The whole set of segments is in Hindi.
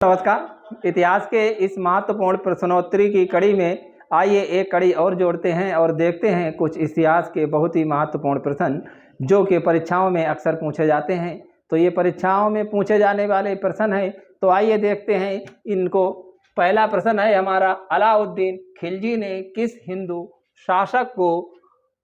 नमस्कार। इतिहास के इस महत्वपूर्ण प्रश्नोत्तरी की कड़ी में आइए एक कड़ी और जोड़ते हैं और देखते हैं कुछ इतिहास के बहुत ही महत्वपूर्ण प्रश्न जो कि परीक्षाओं में अक्सर पूछे जाते हैं। तो ये परीक्षाओं में पूछे जाने वाले प्रश्न हैं, तो आइए देखते हैं इनको। पहला प्रश्न है हमारा, अलाउद्दीन खिलजी ने किस हिंदू शासक को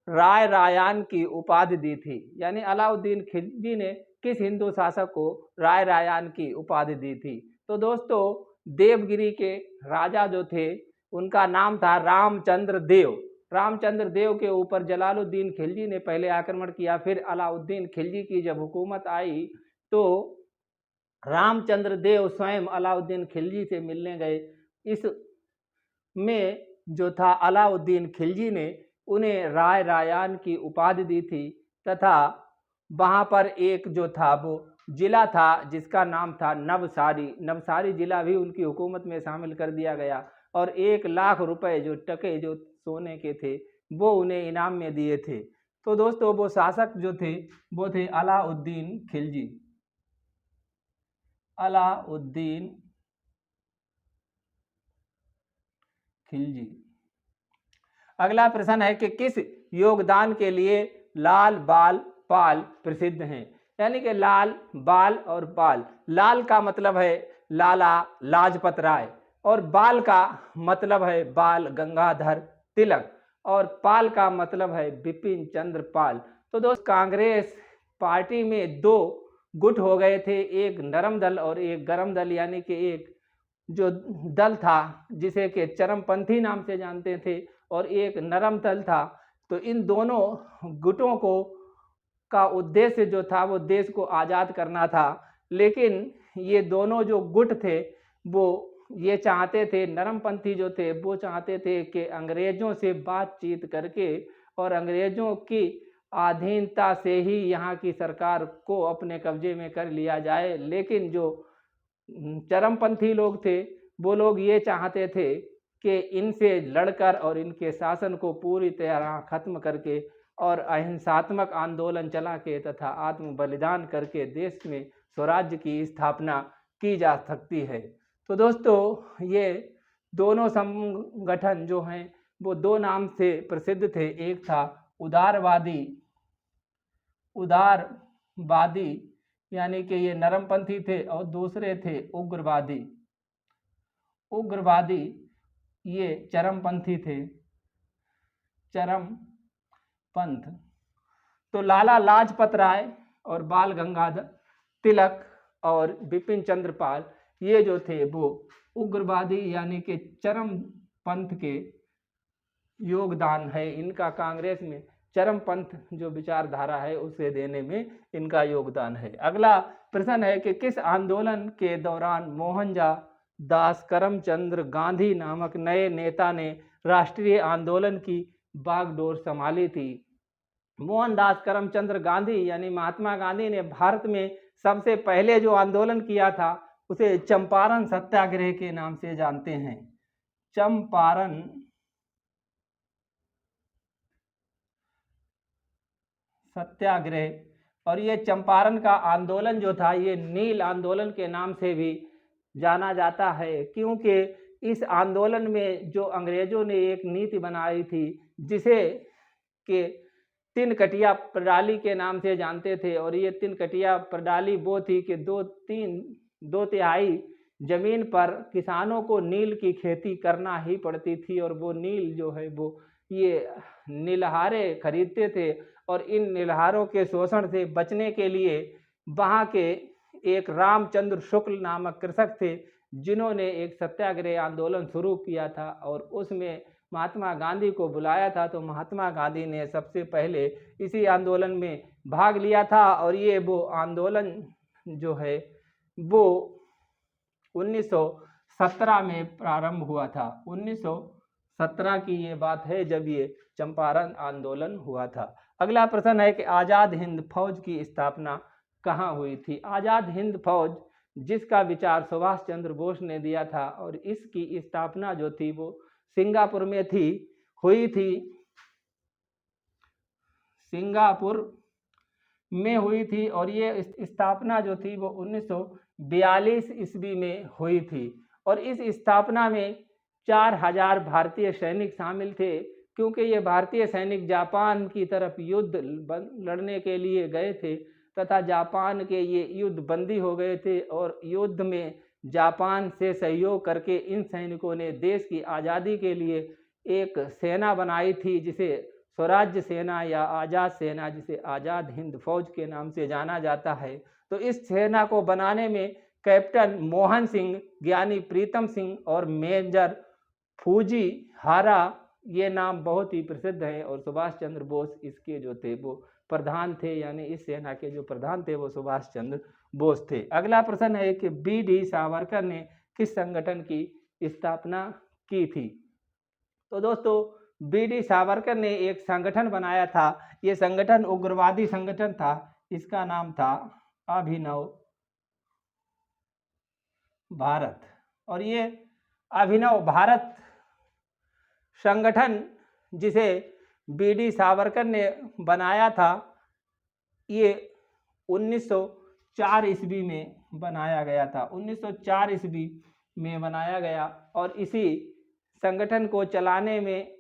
राय रायान की उपाधि दी थी? यानी अलाउद्दीन खिलजी ने किस हिंदू शासक को राय रायान की उपाधि दी थी? तो दोस्तों, देवगिरी के राजा जो थे उनका नाम था रामचंद्र देव। रामचंद्र देव के ऊपर जलालुद्दीन खिलजी ने पहले आक्रमण किया। फिर अलाउद्दीन खिलजी की जब हुकूमत आई तो रामचंद्र देव स्वयं अलाउद्दीन खिलजी से मिलने गए। इस में जो था अलाउद्दीन खिलजी ने उन्हें राय रायान की उपाधि दी थी तथा वहाँ पर एक जो था वो जिला था जिसका नाम था नवसारी। नवसारी जिला भी उनकी हुकूमत में शामिल कर दिया गया और 1,00,000 रुपए जो टके जो सोने के थे वो उन्हें इनाम में दिए थे। तो दोस्तों, वो शासक जो थे वो थे अलाउद्दीन खिलजी। अलाउद्दीन खिलजी। अगला प्रश्न है कि किस योगदान के लिए लाल बाल पाल प्रसिद्ध हैं? यानी कि लाल बाल और पाल, लाल का मतलब है लाला लाजपत राय और बाल का मतलब है बाल गंगाधर तिलक और पाल का मतलब है बिपिन चंद्र पाल। तो दोस्त, कांग्रेस पार्टी में दो गुट हो गए थे, एक नरम दल और एक गरम दल। यानी कि एक जो दल था जिसे कि चरमपंथी नाम से जानते थे और एक नरम दल था। तो इन दोनों गुटों को का उद्देश्य जो था वो देश को आज़ाद करना था। लेकिन ये दोनों जो गुट थे वो ये चाहते थे, नरमपंथी जो थे वो चाहते थे कि अंग्रेज़ों से बातचीत करके और अंग्रेज़ों की अधीनता से ही यहाँ की सरकार को अपने कब्जे में कर लिया जाए। लेकिन जो चरमपंथी लोग थे वो लोग ये चाहते थे कि इनसे लड़कर और इनके शासन को पूरी तरह खत्म करके और अहिंसात्मक आंदोलन चला के तथा आत्म बलिदान करके देश में स्वराज्य की स्थापना की जा सकती है। तो दोस्तों, ये दोनों संगठन जो हैं वो दो नाम से प्रसिद्ध थे। एक था उदारवादी उदारवादी यानी कि ये नरमपंथी थे और दूसरे थे उग्रवादी। उग्रवादी ये चरमपंथी थे, चरमपंथ। तो लाला लाजपत राय और बाल गंगाधर तिलक और बिपिन चंद्र पाल ये जो थे वो उग्रवादी यानी कि चरमपंथ के योगदान है इनका। कांग्रेस में चरमपंथ जो विचारधारा है उसे देने में इनका योगदान है। अगला प्रश्न है कि किस आंदोलन के दौरान मोहनदास करमचंद गांधी नामक नए नेता ने राष्ट्रीय आंदोलन की बागडोर संभाली थी? मोहनदास करमचंद गांधी यानी महात्मा गांधी ने भारत में सबसे पहले जो आंदोलन किया था उसे चंपारण सत्याग्रह के नाम से जानते हैं। चंपारण सत्याग्रह। और ये चंपारण का आंदोलन जो था ये नील आंदोलन के नाम से भी जाना जाता है, क्योंकि इस आंदोलन में जो अंग्रेजों ने एक नीति बनाई थी जिसे कि तीन कटिया प्रणाली के नाम से जानते थे। और ये तीन कटिया प्रणाली वो थी कि दो तिहाई जमीन पर किसानों को नील की खेती करना ही पड़ती थी और वो नील जो है वो ये नीलहारे खरीदते थे। और इन नीलहारों के शोषण से बचने के लिए वहाँ के एक रामचंद्र शुक्ल नामक कृषक थे जिन्होंने एक सत्याग्रह आंदोलन शुरू किया था और उसमें महात्मा गांधी को बुलाया था। तो महात्मा गांधी ने सबसे पहले इसी आंदोलन में भाग लिया था और ये वो आंदोलन जो है वो 1917 में प्रारंभ हुआ था। 1917 की ये बात है जब ये चंपारण आंदोलन हुआ था। अगला प्रश्न है कि आज़ाद हिंद फौज की स्थापना कहाँ हुई थी? आज़ाद हिंद फौज जिसका विचार सुभाष चंद्र बोस ने दिया था और इसकी स्थापना जो थी वो सिंगापुर में हुई थी। सिंगापुर में हुई थी और ये स्थापना जो थी वो 42 ईस्वी में हुई थी और इस स्थापना में 4000 भारतीय सैनिक शामिल थे, क्योंकि ये भारतीय सैनिक जापान की तरफ युद्ध लड़ने के लिए गए थे तथा जापान के ये युद्ध बंदी हो गए थे और युद्ध में जापान से सहयोग करके इन सैनिकों ने देश की आज़ादी के लिए एक सेना बनाई थी, जिसे स्वराज्य सेना या आज़ाद सेना, जिसे आज़ाद हिंद फौज के नाम से जाना जाता है। तो इस सेना को बनाने में कैप्टन मोहन सिंह, ज्ञानी प्रीतम सिंह और मेजर फूजी हारा, ये नाम बहुत ही प्रसिद्ध है। और सुभाष चंद्र बोस इसके जो थे वो प्रधान थे, यानी इस सेना के जो प्रधान थे वो सुभाष चंद्र बोस थे। अगला प्रश्न है कि बी.डी. सावरकर ने किस संगठन की स्थापना की थी? तो दोस्तों, बी.डी. सावरकर ने एक संगठन बनाया था। ये संगठन उग्रवादी संगठन था, इसका नाम था अभिनव भारत। और ये अभिनव भारत संगठन जिसे बी.डी. सावरकर ने बनाया था, ये 1904 ईस्वी में बनाया गया था। 1904 ईस्वी में बनाया गया और इसी संगठन को चलाने में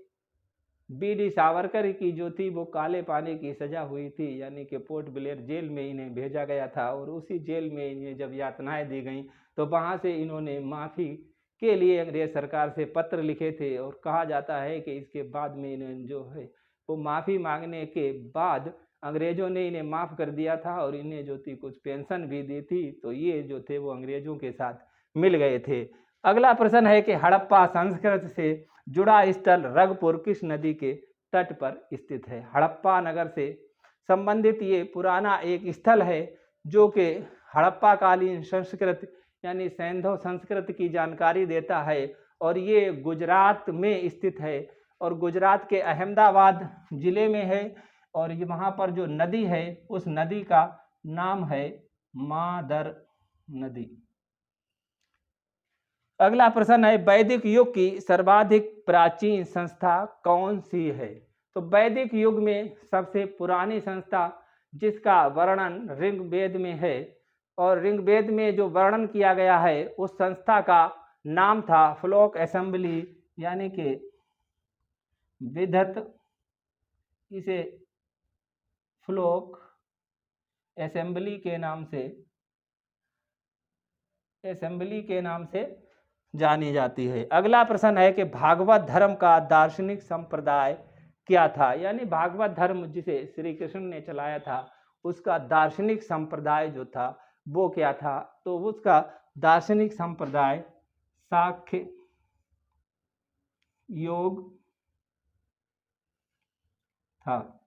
बी.डी. सावरकर की जो थी वो काले पानी की सजा हुई थी, यानी कि पोर्ट ब्लेयर जेल में इन्हें भेजा गया था और उसी जेल में इन्हें जब यातनाएं दी गई तो वहाँ से इन्होंने माफ़ी के लिए अंग्रेज सरकार से पत्र लिखे थे। और कहा जाता है कि इसके बाद में इन्हें जो है वो माफ़ी मांगने के बाद अंग्रेज़ों ने इन्हें माफ़ कर दिया था और इन्हें जो थी कुछ पेंशन भी दी थी। तो ये जो थे वो अंग्रेज़ों के साथ मिल गए थे। अगला प्रश्न है कि हड़प्पा संस्कृति से जुड़ा स्थल रगपुर किस नदी के तट पर स्थित है? हड़प्पा नगर से संबंधित ये पुराना एक स्थल है जो कि हड़प्पा कालीन संस्कृति यानी सैंधव संस्कृति की जानकारी देता है और ये गुजरात में स्थित है और गुजरात के अहमदाबाद जिले में है। और ये वहाँ पर जो नदी है उस नदी का नाम है मादर नदी। अगला प्रश्न है वैदिक युग की सर्वाधिक प्राचीन संस्था कौन सी है? तो वैदिक युग में सबसे पुरानी संस्था जिसका वर्णन ऋग्वेद में है और ऋग्वेद में जो वर्णन किया गया है उस संस्था का नाम था फ्लोक असेंबली, यानी कि विधत, इसे फ्लोक असेंबली के नाम से जानी जाती है। अगला प्रश्न है कि भागवत धर्म का दार्शनिक संप्रदाय क्या था? यानी भागवत धर्म जिसे श्री कृष्ण ने चलाया था उसका दार्शनिक संप्रदाय जो था वो क्या था? तो उसका दार्शनिक संप्रदाय सांख्य योग था।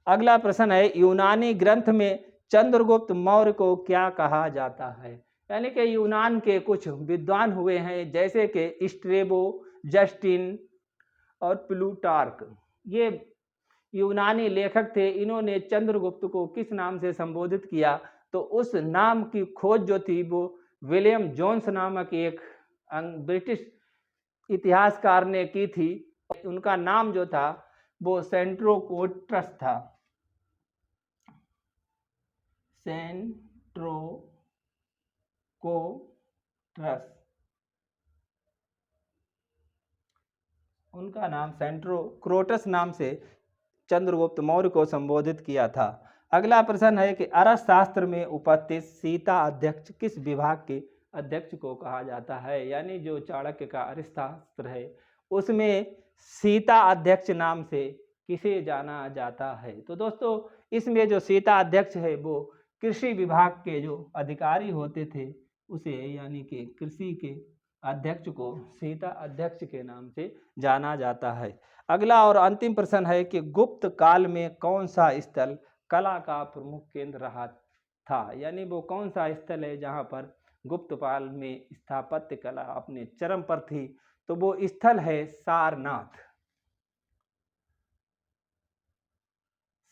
अगला प्रश्न है यूनानी ग्रंथ में चंद्रगुप्त मौर्य को क्या कहा जाता है? यानी कि यूनान के कुछ विद्वान हुए हैं जैसे कि स्ट्रेबो, जस्टिन और प्लूटार्क, ये यूनानी लेखक थे। इन्होंने चंद्रगुप्त को किस नाम से संबोधित किया? तो उस नाम की खोज जो थी वो विलियम जोन्स नामक एक ब्रिटिश इतिहासकार ने की थी। उनका नाम जो था वो सेंट्रोकोट्रस था। सेंट्रोकोट्रस, उनका नाम सेंट्रोक्रोटस नाम से चंद्रगुप्त मौर्य को संबोधित किया था। अगला प्रश्न है कि अर्थशास्त्र में उपस्थित सीता अध्यक्ष किस विभाग के अध्यक्ष को कहा जाता है? यानी जो चाणक्य का अर्थशास्त्र है उसमें सीता अध्यक्ष नाम से किसे जाना जाता है? तो दोस्तों, इसमें जो सीता अध्यक्ष है वो कृषि विभाग के जो अधिकारी होते थे उसे, यानी कि कृषि के अध्यक्ष को सीता अध्यक्ष के नाम से जाना जाता है। अगला और अंतिम प्रश्न है कि गुप्त काल में कौन सा स्थल कला का प्रमुख केंद्र रहा था? यानी वो कौन सा स्थल है जहाँ पर गुप्त काल में स्थापत्य कला अपने चरम पर थी? तो वो स्थल है सारनाथ।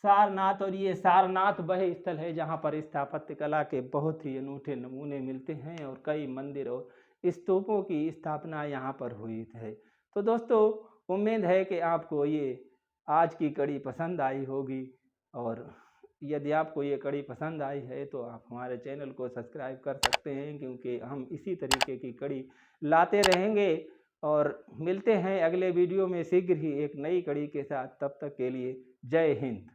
सारनाथ, और ये सारनाथ वह स्थल है जहाँ पर स्थापत्य कला के बहुत ही अनूठे नमूने मिलते हैं और कई मंदिर और स्तूपों की स्थापना यहाँ पर हुई है। तो दोस्तों, उम्मीद है कि आपको ये आज की कड़ी पसंद आई होगी और यदि आपको ये कड़ी पसंद आई है तो आप हमारे चैनल को सब्सक्राइब कर सकते हैं, क्योंकि हम इसी तरीके की कड़ी लाते रहेंगे। और मिलते हैं अगले वीडियो में शीघ्र ही एक नई कड़ी के साथ। तब तक के लिए जय हिंद।